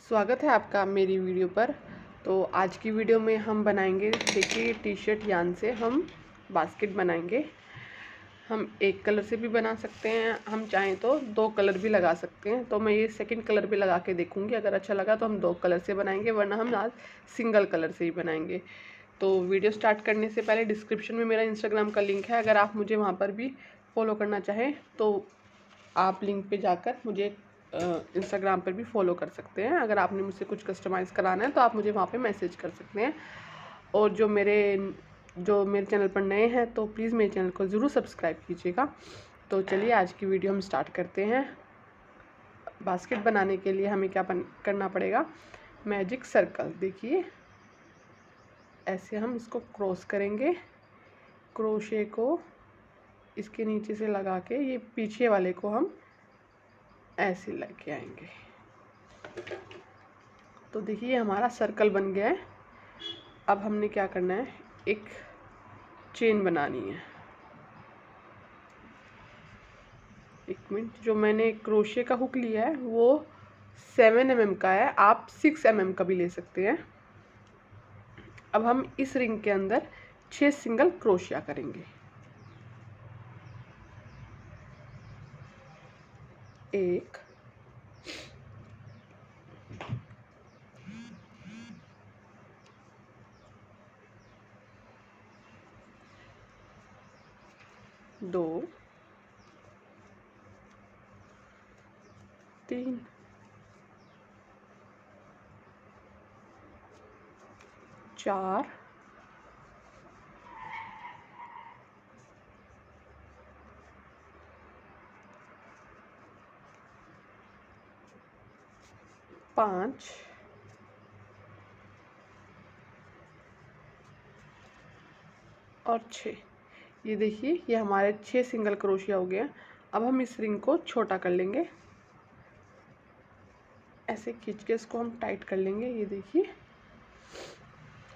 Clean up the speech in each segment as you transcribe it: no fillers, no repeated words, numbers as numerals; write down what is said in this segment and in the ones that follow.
स्वागत है आपका मेरी वीडियो पर। तो आज की वीडियो में हम बनाएंगे, देखिए टी शर्ट यान से हम बास्केट बनाएंगे। हम एक कलर से भी बना सकते हैं, हम चाहें तो दो कलर भी लगा सकते हैं। तो मैं ये सेकंड कलर भी लगा के देखूंगी, अगर अच्छा लगा तो हम दो कलर से बनाएंगे, वरना हम आज सिंगल कलर से ही बनाएंगे। तो वीडियो स्टार्ट करने से पहले डिस्क्रिप्शन में मेरा इंस्टाग्राम का लिंक है, अगर आप मुझे वहाँ पर भी फॉलो करना चाहें तो आप लिंक पे जाकर मुझे इंस्टाग्राम पर भी फॉलो कर सकते हैं। अगर आपने मुझसे कुछ कस्टमाइज़ कराना है तो आप मुझे वहाँ पे मैसेज कर सकते हैं। और जो मेरे चैनल पर नए हैं तो प्लीज़ मेरे चैनल को ज़रूर सब्सक्राइब कीजिएगा। तो चलिए आज की वीडियो हम स्टार्ट करते हैं। बास्केट बनाने के लिए हमें क्या करना पड़ेगा, मैजिक सर्कल। देखिए ऐसे हम इसको क्रॉस करेंगे, क्रोशे को इसके नीचे से लगा के ये पीछे वाले को हम ऐसे लेके आएंगे। तो देखिए हमारा सर्कल बन गया है। अब हमने क्या करना है, एक चेन बनानी है। एक मिनट, जो मैंने क्रोशे का हुक लिया है वो 7 mm का है, आप 6 mm का भी ले सकते हैं। अब हम इस रिंग के अंदर 6 सिंगल क्रोशिया करेंगे। 1 2 3 4 5 और 6। ये देखिए ये हमारे 6 सिंगल क्रोशिया हो गया। अब हम इस रिंग को छोटा कर लेंगे, ऐसे खींच के इसको हम टाइट कर लेंगे। ये देखिए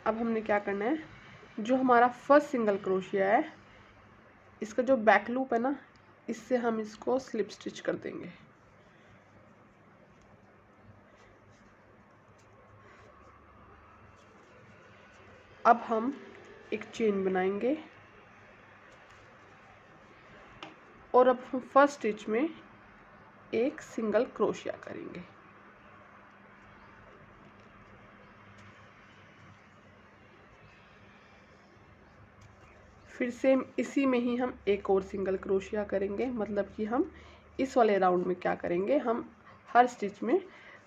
अब हमने क्या करना है, जो हमारा फर्स्ट सिंगल क्रोशिया है इसका जो बैक लूप है ना, इससे हम इसको स्लिप स्टिच कर देंगे। अब हम एक चेन बनाएंगे और अब हम फर्स्ट स्टिच में एक सिंगल क्रोशिया करेंगे। फिर से इसी में ही हम एक और सिंगल क्रोशिया करेंगे, मतलब कि हम इस वाले राउंड में क्या करेंगे, हम हर स्टिच में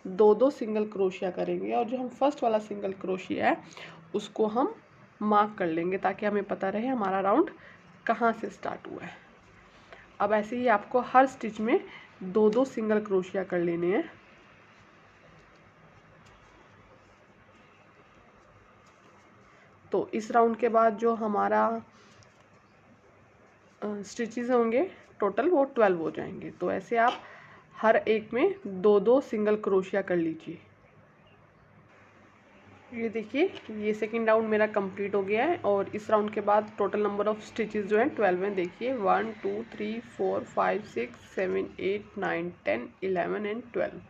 दो दो सिंगल क्रोशिया करेंगे। और जो हम फर्स्ट वाला सिंगल क्रोशिया है उसको हम मार्क कर लेंगे ताकि हमें पता रहे हमारा राउंड कहाँ से स्टार्ट हुआ है। अब ऐसे ही आपको हर स्टिच में दो दो सिंगल क्रोशिया कर लेने हैं। तो इस राउंड के बाद जो हमारा स्टिचेस होंगे टोटल वो 12 हो जाएंगे। तो ऐसे आप हर एक में दो दो सिंगल क्रोशिया कर लीजिए। ये देखिए ये सेकंड राउंड मेरा कंप्लीट हो गया है और इस राउंड के बाद टोटल नंबर ऑफ स्टिचेस जो हैं 12 हैं। देखिए 1 2 3 4 5 6 7 8 9 10 11 एंड 12।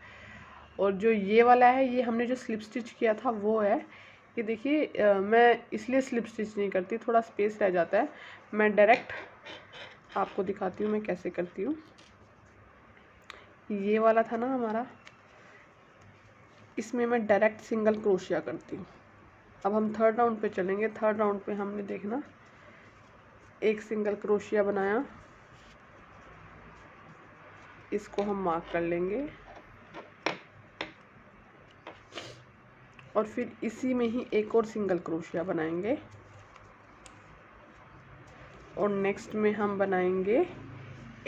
और जो ये वाला है ये हमने जो स्लिप स्टिच किया था वो है। ये देखिए मैं इसलिए स्लिप स्टिच नहीं करती, थोड़ा स्पेस रह जाता है। मैं डायरेक्ट आपको दिखाती हूँ मैं कैसे करती हूँ। ये वाला था ना हमारा, इसमें मैं डायरेक्ट सिंगल क्रोशिया करती हूँ। अब हम थर्ड राउंड पे चलेंगे। थर्ड राउंड पे हमने देखना एक सिंगल क्रोशिया बनाया, इसको हम मार्क कर लेंगे और फिर इसी में ही एक और सिंगल क्रोशिया बनाएंगे और नेक्स्ट में हम बनाएंगे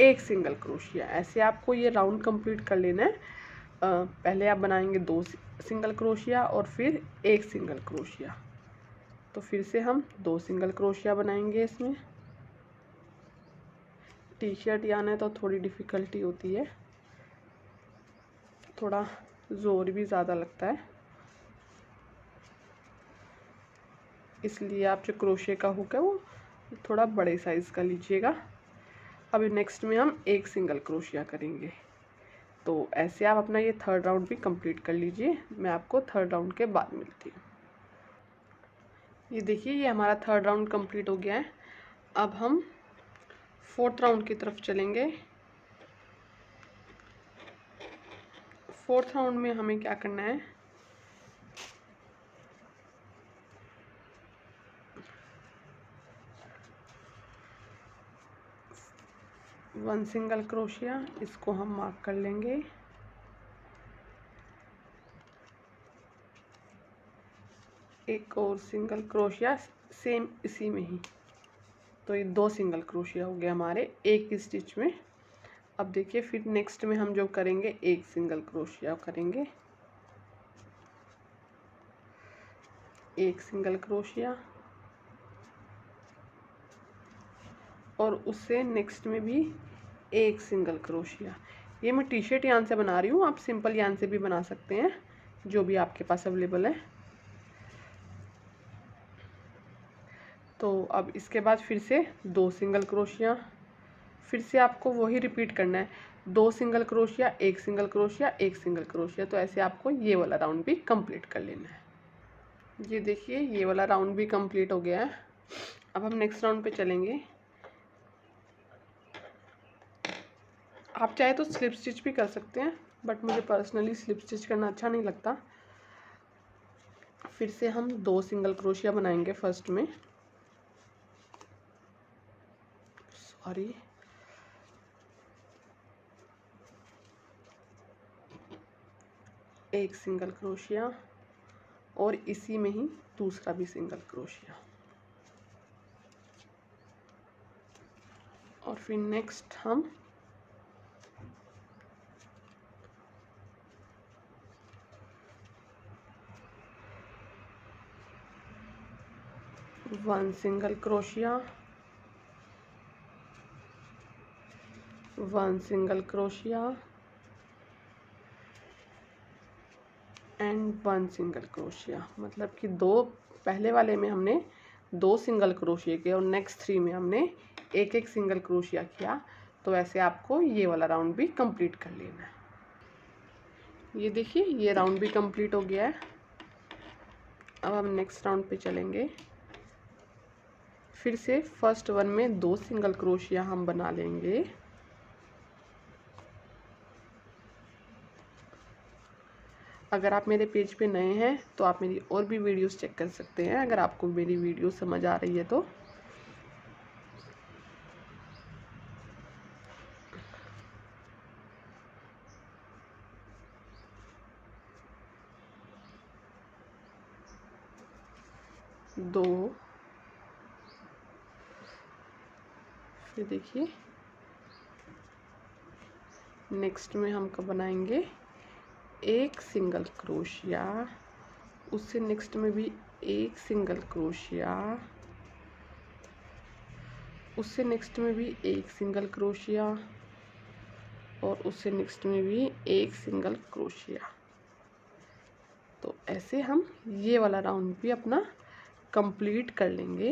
एक सिंगल क्रोशिया। ऐसे आपको ये राउंड कंप्लीट कर लेना है। पहले आप बनाएंगे दो सिंगल क्रोशिया और फिर एक सिंगल क्रोशिया। तो फिर से हम दो सिंगल क्रोशिया बनाएंगे। इसमें टी शर्ट यानी तो थोड़ी डिफ़िकल्टी होती है, थोड़ा ज़ोर भी ज़्यादा लगता है, इसलिए आप जो क्रोशे का हुक है वो थोड़ा बड़े साइज़ का लीजिएगा। अभी नेक्स्ट में हम एक सिंगल क्रोशिया करेंगे। तो ऐसे आप अपना ये थर्ड राउंड भी कंप्लीट कर लीजिए। मैं आपको थर्ड राउंड के बाद मिलती हूँ। ये देखिए, ये हमारा थर्ड राउंड कंप्लीट हो गया है। अब हम फोर्थ राउंड की तरफ चलेंगे। फोर्थ राउंड में हमें क्या करना है, वन सिंगल क्रोशिया, इसको हम मार्क कर लेंगे। एक और सिंगल क्रोशिया सेम इसी में ही, तो ये 2 सिंगल क्रोशिया हो गए हमारे एक स्टिच में। अब देखिए, फिर नेक्स्ट में हम जो करेंगे, एक सिंगल क्रोशिया करेंगे, एक सिंगल क्रोशिया, और उससे नेक्स्ट में भी एक सिंगल क्रोशिया। ये मैं टी शर्ट यान से बना रही हूँ, आप सिंपल यान से भी बना सकते हैं, जो भी आपके पास अवेलेबल है। तो अब इसके बाद फिर से 2 सिंगल क्रोशिया, फिर से आपको वही रिपीट करना है, 2 सिंगल क्रोशिया, एक सिंगल क्रोशिया, एक सिंगल क्रोशिया। तो ऐसे आपको ये वाला राउंड भी कंप्लीट कर लेना है। ये देखिए, ये वाला राउंड भी कंप्लीट हो गया है। अब हम नेक्स्ट राउंड पे चलेंगे। आप चाहे तो स्लिप स्टिच भी कर सकते हैं, बट मुझे पर्सनली स्लिप स्टिच करना अच्छा नहीं लगता। फिर से हम 2 सिंगल क्रोशिया बनाएंगे फर्स्ट में, सॉरी, एक सिंगल क्रोशिया, और इसी में ही दूसरा भी सिंगल क्रोशिया, और फिर नेक्स्ट हम one single crochet, one single crochet and one single crochet. मतलब कि 2 पहले वाले में हमने 2 सिंगल क्रोशिया किए और नेक्स्ट 3 में हमने एक एक सिंगल क्रोशिया किया। तो ऐसे आपको ये वाला राउंड भी कंप्लीट कर लेना है। ये देखिए, ये राउंड भी कंप्लीट हो गया है। अब हम नेक्स्ट राउंड पे चलेंगे। फिर से फर्स्ट वन में 2 सिंगल क्रोशिया हम बना लेंगे, अगर आप मेरे पेज पे नए हैं तो आप मेरी और भी वीडियोस चेक कर सकते हैं, अगर आपको मेरी वीडियो समझ आ रही है तो। दो, फिर देखिए नेक्स्ट में हम कब बनाएंगे, एक सिंगल क्रोशिया, उससे नेक्स्ट में भी एक सिंगल क्रोशिया, उससे नेक्स्ट में भी एक सिंगल क्रोशिया, और उससे नेक्स्ट में भी एक सिंगल क्रोशिया। तो ऐसे हम ये वाला राउंड भी अपना कंप्लीट कर लेंगे।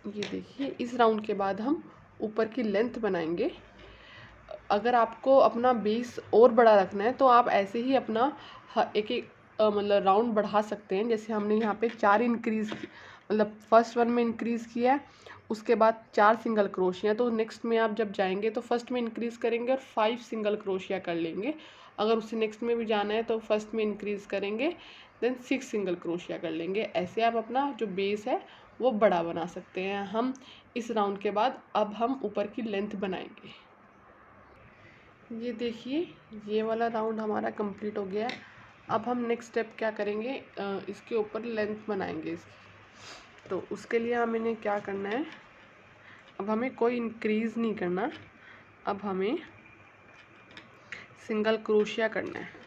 ये देखिए, इस राउंड के बाद हम ऊपर की लेंथ बनाएंगे। अगर आपको अपना बेस और बड़ा रखना है तो आप ऐसे ही अपना एक एक मतलब राउंड बढ़ा सकते हैं। जैसे हमने यहाँ पे 4 इंक्रीज़, मतलब फर्स्ट वन में इंक्रीज़ किया, उसके बाद 4 सिंगल क्रोशिया, तो नेक्स्ट में आप जब जाएंगे तो फर्स्ट में इंक्रीज़ करेंगे और 5 सिंगल क्रोशिया कर लेंगे। अगर उससे नेक्स्ट में भी जाना है तो फर्स्ट में इंक्रीज़ करेंगे, देन 6 सिंगल क्रोशिया कर लेंगे। ऐसे आप अपना जो बेस है वो बड़ा बना सकते हैं। हम इस राउंड के बाद अब हम ऊपर की लेंथ बनाएंगे। ये देखिए, ये वाला राउंड हमारा कंप्लीट हो गया है। अब हम नेक्स्ट स्टेप क्या करेंगे, इसके ऊपर लेंथ बनाएंगे इसकी। तो उसके लिए हमें क्या करना है, अब हमें कोई इंक्रीज़ नहीं करना, अब हमें सिंगल क्रोशिया करना है।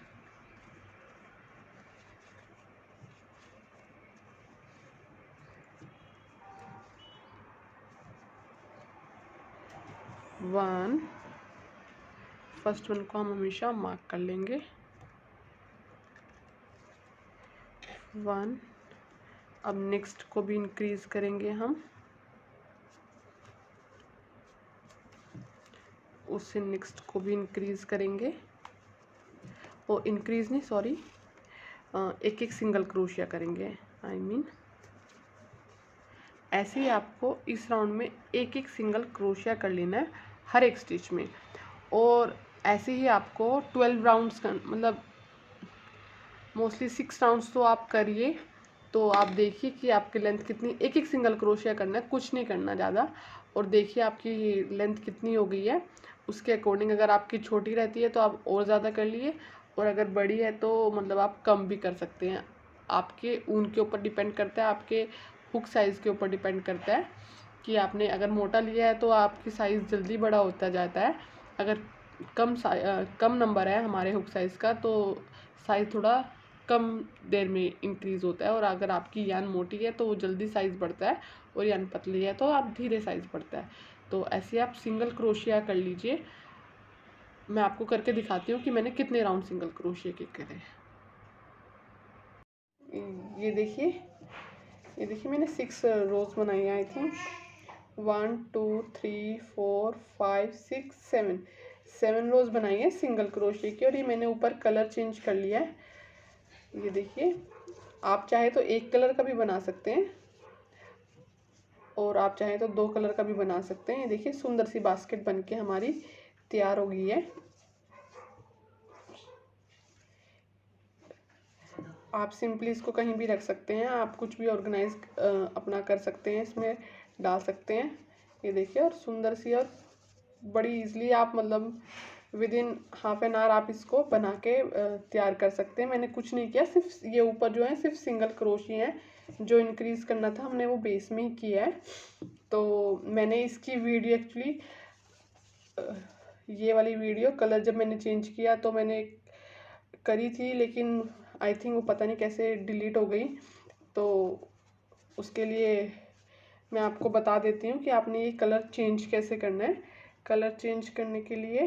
वन, फर्स्ट वन को हम हमेशा मार्क कर लेंगे, 1। अब नेक्स्ट को भी इंक्रीज़ करेंगे हम, उससे नेक्स्ट को भी इंक्रीज़ करेंगे, वो इंक्रीज़ नहीं सॉरी, एक एक सिंगल क्रोशिया करेंगे। ऐसे ही आपको इस राउंड में एक एक सिंगल क्रोशिया कर लेना है हर एक स्टिच में। और ऐसे ही आपको 12 राउंड्स का मतलब मोस्टली 6 राउंड्स तो आप करिए। तो आप देखिए कि आपकी लेंथ कितनी, एक एक सिंगल क्रोशिया करना है, कुछ नहीं करना ज़्यादा। और देखिए आपकी लेंथ कितनी हो गई है, उसके अकॉर्डिंग अगर आपकी छोटी रहती है तो आप और ज़्यादा कर लिए, और अगर बड़ी है तो मतलब आप कम भी कर सकते हैं। आपके ऊन के ऊपर डिपेंड करता है, आपके हुक साइज़ के ऊपर डिपेंड करता है कि आपने अगर मोटा लिया है तो आपकी साइज़ जल्दी बड़ा होता जाता है। अगर कम नंबर है हमारे हुक साइज़ का तो साइज़ थोड़ा कम देर में इंक्रीज़ होता है। और अगर आपकी यान मोटी है तो वो जल्दी साइज़ बढ़ता है, और यान पतली है तो आप धीरे साइज़ बढ़ता है। तो ऐसे आप सिंगल क्रोशिया कर लीजिए। मैं आपको करके दिखाती हूँ कि मैंने कितने राउंड सिंगल क्रोशिया के करे। ये देखिए मैंने 6 रोज बनाई है। आई थिंक 1 2 3 4 5 6 7 रोज बनाई है सिंगल क्रोशिया की। और ये मैंने ऊपर कलर चेंज कर लिया है। ये देखिए, आप चाहे तो एक कलर का भी बना सकते हैं, और आप चाहे तो 2 कलर का भी बना सकते हैं। ये देखिए सुंदर सी बास्केट बनके हमारी तैयार हो गई है। आप सिंपली इसको कहीं भी रख सकते हैं, आप कुछ भी ऑर्गेनाइज अपना कर सकते हैं, इसमें डाल सकते हैं। ये देखिए, और सुंदर सी और बड़ी इजीली आप मतलब with in half an hour आप इसको बना के तैयार कर सकते हैं। मैंने कुछ नहीं किया, सिर्फ ये ऊपर जो है सिर्फ सिंगल क्रोशिया है, जो इंक्रीज करना था हमने वो बेस में ही किया है। तो मैंने इसकी वीडियो एक्चुअली ये वाली वीडियो कलर जब मैंने चेंज किया तो मैंने करी थी, लेकिन आई थिंक वो पता नहीं कैसे डिलीट हो गई। तो उसके लिए मैं आपको बता देती हूँ कि आपने ये कलर चेंज कैसे करना है। कलर चेंज करने के लिए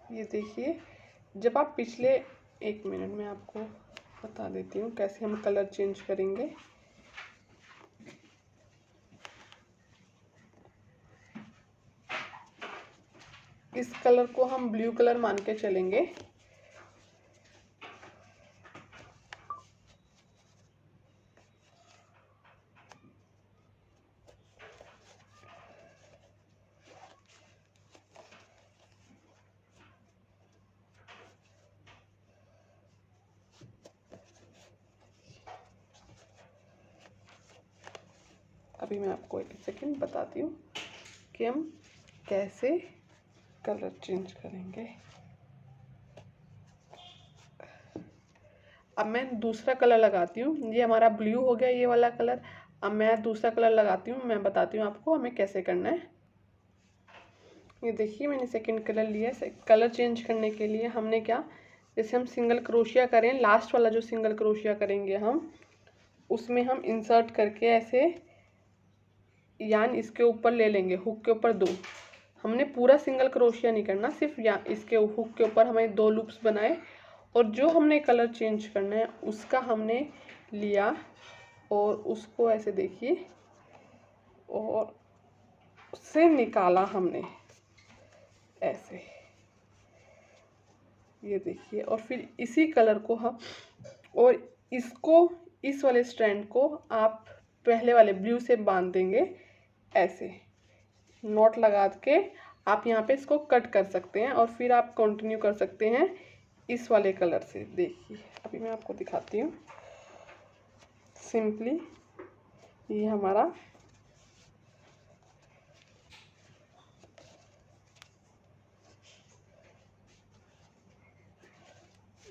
ये देखिए, जब आप पिछले 1 मिनट में आपको बता देती हूँ कैसे हम कलर चेंज करेंगे। इस कलर को हम ब्लू कलर मान के चलेंगे। अभी मैं आपको एक सेकंड बताती हूँ कि हम कैसे कलर चेंज करेंगे। अब मैं दूसरा कलर लगाती हूँ। ये हमारा ब्लू हो गया ये वाला कलर। अब मैं दूसरा कलर लगाती हूँ, मैं बताती हूँ आपको हमें कैसे करना है। ये देखिए मैंने सेकंड कलर लिया। कलर चेंज करने के लिए हमने क्या, जैसे हम सिंगल क्रोशिया करें, लास्ट वाला जो सिंगल क्रोशिया करेंगे हम उसमें हम इंसर्ट करके ऐसे यान इसके ऊपर ले लेंगे, हुक के ऊपर 2। हमने पूरा सिंगल क्रोशिया नहीं करना, सिर्फ या इसके हुक के ऊपर हमें 2 लूप्स बनाए, और जो हमने कलर चेंज करना है उसका हमने लिया और उसको ऐसे देखिए और उससे निकाला हमने ऐसे। ये देखिए, और फिर इसी कलर को हम और इसको इस वाले स्ट्रैंड को आप पहले वाले ब्लू से बांध देंगे ऐसे नॉट लगा के। आप यहाँ पे इसको कट कर सकते हैं और फिर आप कंटिन्यू कर सकते हैं इस वाले कलर से। देखिए अभी मैं आपको दिखाती हूँ। सिंपली ये हमारा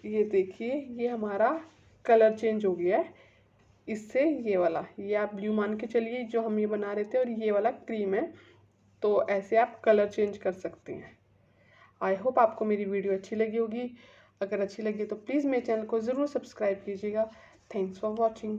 ये देखिए ये हमारा कलर चेंज हो गया है इससे ये वाला, ये आप ब्लू मान के चलिए जो हम ये बना रहे थे, और ये वाला क्रीम है। तो ऐसे आप कलर चेंज कर सकते हैं। आई होप आपको मेरी वीडियो अच्छी लगी होगी। अगर अच्छी लगी तो प्लीज़ मेरे चैनल को ज़रूर सब्सक्राइब कीजिएगा। Thanks for watching.